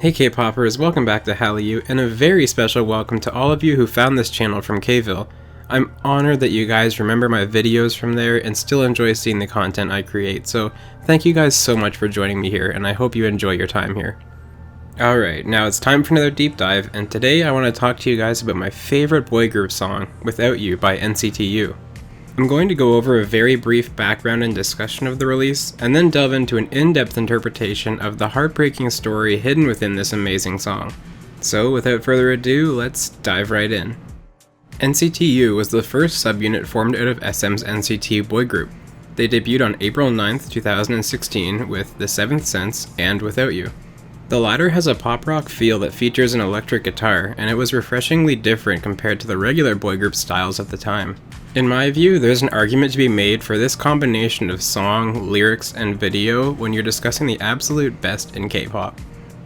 Hey K-Poppers, welcome back to Hallyu, and a very special welcome to all of you who found this channel from Kville. I'm honored that you guys remember my videos from there and still enjoy seeing the content I create, so thank you guys so much for joining me here, and I hope you enjoy your time here. Alright, now it's time for another deep dive, and today I want to talk to you guys about my favorite boy group song, Without You by NCT U. I'm going to go over a very brief background and discussion of the release, and then delve into an in-depth interpretation of the heartbreaking story hidden within this amazing song. So without further ado, let's dive right in. NCT U was the first subunit formed out of SM's NCT boy group. They debuted on April 9th, 2016 with The Seventh Sense and Without You. The latter has a pop rock feel that features an electric guitar, and it was refreshingly different compared to the regular boy group styles at the time. In my view, there's an argument to be made for this combination of song, lyrics, and video when you're discussing the absolute best in K-pop.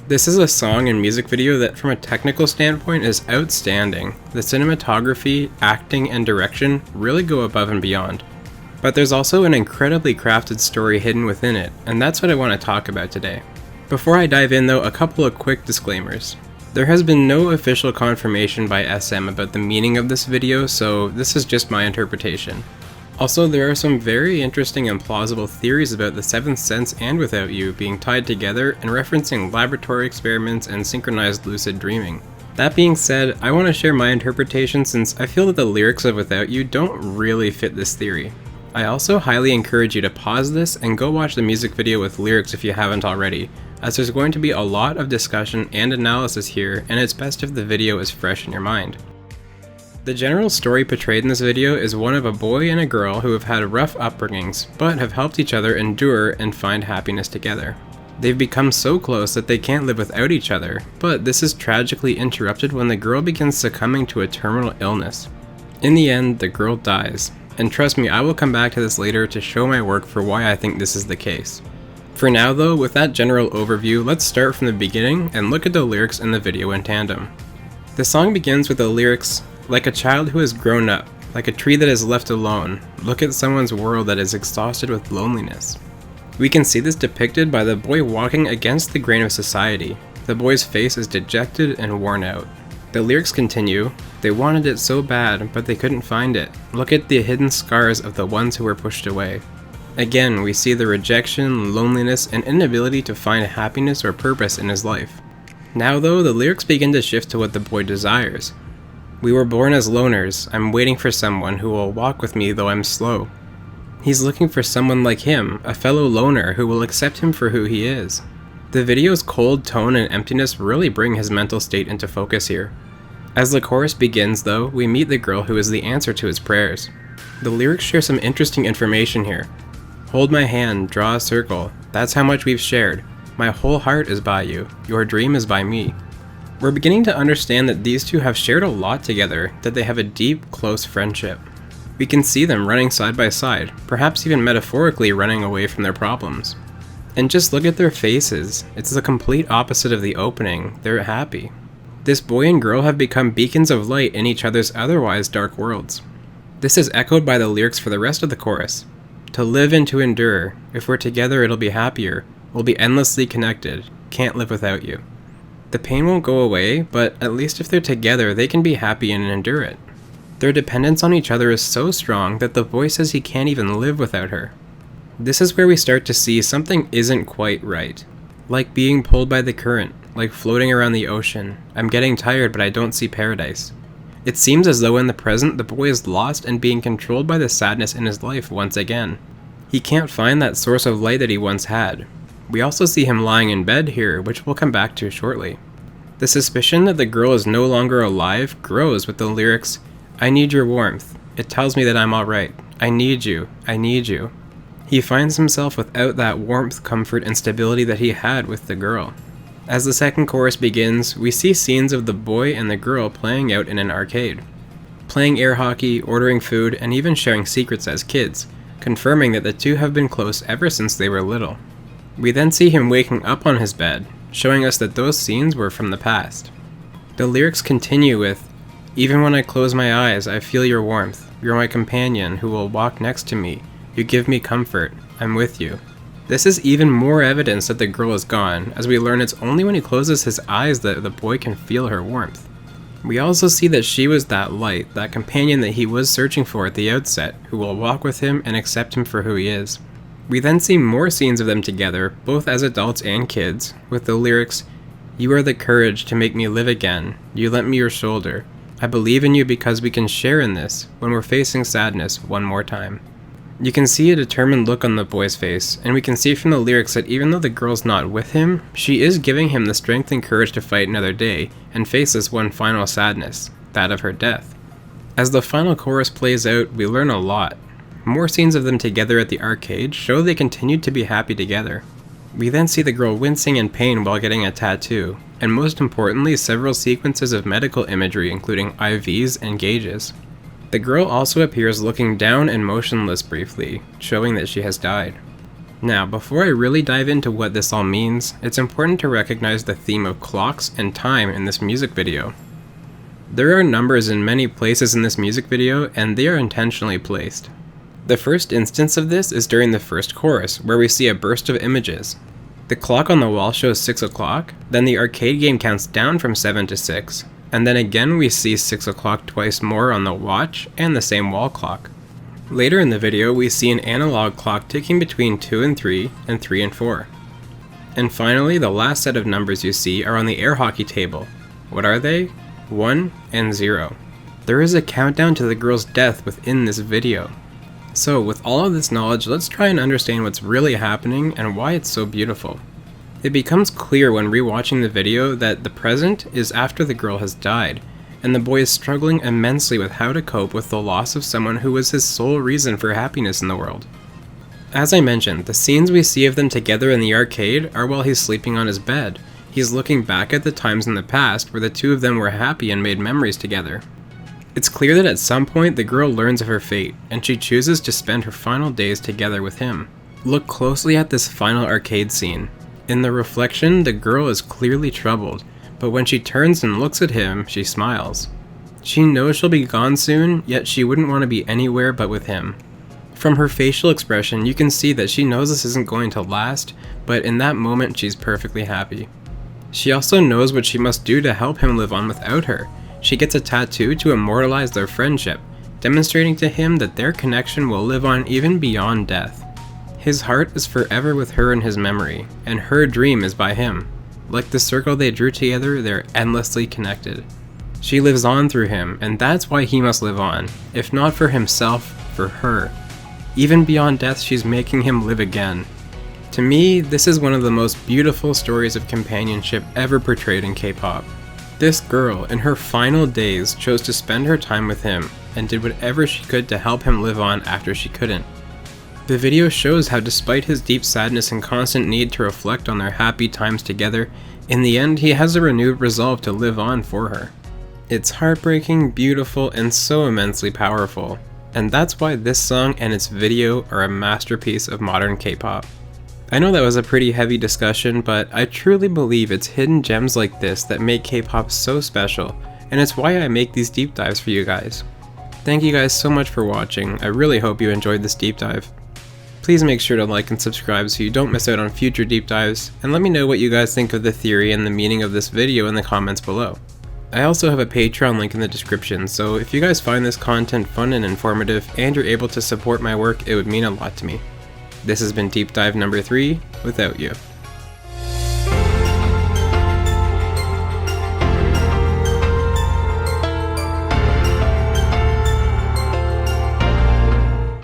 This is a song and music video that from a technical standpoint is outstanding. The cinematography, acting, and direction really go above and beyond. But there's also an incredibly crafted story hidden within it, and that's what I want to talk about today. Before I dive in though, a couple of quick disclaimers. There has been no official confirmation by SM about the meaning of this video, so this is just my interpretation. Also, there are some very interesting and plausible theories about The Seventh Sense and Without You being tied together and referencing laboratory experiments and synchronized lucid dreaming. That being said, I want to share my interpretation since I feel that the lyrics of Without You don't really fit this theory. I also highly encourage you to pause this and go watch the music video with lyrics if you haven't already, as there's going to be a lot of discussion and analysis here, and it's best if the video is fresh in your mind. The general story portrayed in this video is one of a boy and a girl who have had rough upbringings, but have helped each other endure and find happiness together. They've become so close that they can't live without each other, but this is tragically interrupted when the girl begins succumbing to a terminal illness. In the end, the girl dies, and trust me, I will come back to this later to show my work for why I think this is the case. For now though, with that general overview, let's start from the beginning and look at the lyrics in the video in tandem. The song begins with the lyrics, "Like a child who has grown up, like a tree that is left alone, look at someone's world that is exhausted with loneliness." We can see this depicted by the boy walking against the grain of society. The boy's face is dejected and worn out. The lyrics continue, "They wanted it so bad, but they couldn't find it. Look at the hidden scars of the ones who were pushed away." Again, we see the rejection, loneliness, and inability to find happiness or purpose in his life. Now though, the lyrics begin to shift to what the boy desires. "We were born as loners. I'm waiting for someone who will walk with me though I'm slow." He's looking for someone like him, a fellow loner who will accept him for who he is. The video's cold tone and emptiness really bring his mental state into focus here. As the chorus begins though, we meet the girl who is the answer to his prayers. The lyrics share some interesting information here. "Hold my hand, draw a circle, that's how much we've shared. My whole heart is by you, your dream is by me." We're beginning to understand that these two have shared a lot together, that they have a deep, close friendship. We can see them running side by side, perhaps even metaphorically running away from their problems. And just look at their faces, it's the complete opposite of the opening, they're happy. This boy and girl have become beacons of light in each other's otherwise dark worlds. This is echoed by the lyrics for the rest of the chorus. "To live and to endure, if we're together it'll be happier, we'll be endlessly connected, can't live without you." The pain won't go away, but at least if they're together they can be happy and endure it. Their dependence on each other is so strong that the boy says he can't even live without her. This is where we start to see something isn't quite right. Like being pulled by the current, like floating around the ocean. I'm getting tired but I don't see paradise. It seems as though in the present the boy is lost and being controlled by the sadness in his life once again. He can't find that source of light that he once had. We also see him lying in bed here, which we'll come back to shortly. The suspicion that the girl is no longer alive grows with the lyrics, "I need your warmth. It tells me that I'm alright. I need you. I need you." He finds himself without that warmth, comfort, and stability that he had with the girl. As the second chorus begins, we see scenes of the boy and the girl playing out in an arcade. Playing air hockey, ordering food, and even sharing secrets as kids, confirming that the two have been close ever since they were little. We then see him waking up on his bed, showing us that those scenes were from the past. The lyrics continue with, "Even when I close my eyes, I feel your warmth. You're my companion who will walk next to me. You give me comfort. I'm with you." This is even more evidence that the girl is gone, as we learn it's only when he closes his eyes that the boy can feel her warmth. We also see that she was that light, that companion that he was searching for at the outset, who will walk with him and accept him for who he is. We then see more scenes of them together, both as adults and kids, with the lyrics, "You are the courage to make me live again. You lent me your shoulder. I believe in you because we can share in this when we're facing sadness one more time." You can see a determined look on the boy's face, and we can see from the lyrics that even though the girl's not with him, she is giving him the strength and courage to fight another day and face this one final sadness, that of her death. As the final chorus plays out, we learn a lot. More scenes of them together at the arcade show they continued to be happy together. We then see the girl wincing in pain while getting a tattoo, and most importantly, several sequences of medical imagery including IVs and gauges. The girl also appears looking down and motionless briefly, showing that she has died. Now, before I really dive into what this all means, it's important to recognize the theme of clocks and time in this music video. There are numbers in many places in this music video, and they are intentionally placed. The first instance of this is during the first chorus, where we see a burst of images. The clock on the wall shows 6 o'clock, then the arcade game counts down from 7 to 6, and then again we see 6 o'clock twice more on the watch and the same wall clock. Later in the video we see an analog clock ticking between 2 and 3 and 3 and 4. And finally, the last set of numbers you see are on the air hockey table. What are they? 1 and 0. There is a countdown to the girl's death within this video. So with all of this knowledge, let's try and understand what's really happening and why it's so beautiful. It becomes clear when rewatching the video that the present is after the girl has died, and the boy is struggling immensely with how to cope with the loss of someone who was his sole reason for happiness in the world. As I mentioned, the scenes we see of them together in the arcade are while he's sleeping on his bed. He's looking back at the times in the past where the two of them were happy and made memories together. It's clear that at some point the girl learns of her fate, and she chooses to spend her final days together with him. Look closely at this final arcade scene. In the reflection, the girl is clearly troubled, but when she turns and looks at him, she smiles. She knows she'll be gone soon, yet she wouldn't want to be anywhere but with him. From her facial expression, you can see that she knows this isn't going to last, but in that moment she's perfectly happy. She also knows what she must do to help him live on without her. She gets a tattoo to immortalize their friendship, demonstrating to him that their connection will live on even beyond death. His heart is forever with her in his memory, and her dream is by him. Like the circle they drew together, they're endlessly connected. She lives on through him, and that's why he must live on. If not for himself, for her. Even beyond death, she's making him live again. To me, this is one of the most beautiful stories of companionship ever portrayed in K-pop. This girl, in her final days, chose to spend her time with him, and did whatever she could to help him live on after she couldn't. The video shows how despite his deep sadness and constant need to reflect on their happy times together, in the end he has a renewed resolve to live on for her. It's heartbreaking, beautiful, and so immensely powerful, and that's why this song and its video are a masterpiece of modern K-pop. I know that was a pretty heavy discussion, but I truly believe it's hidden gems like this that make K-pop so special, and it's why I make these deep dives for you guys. Thank you guys so much for watching. I really hope you enjoyed this deep dive. Please make sure to like and subscribe so you don't miss out on future deep dives, and let me know what you guys think of the theory and the meaning of this video in the comments below. I also have a Patreon link in the description, so if you guys find this content fun and informative and you're able to support my work, it would mean a lot to me. This has been Deep Dive number 3, without you.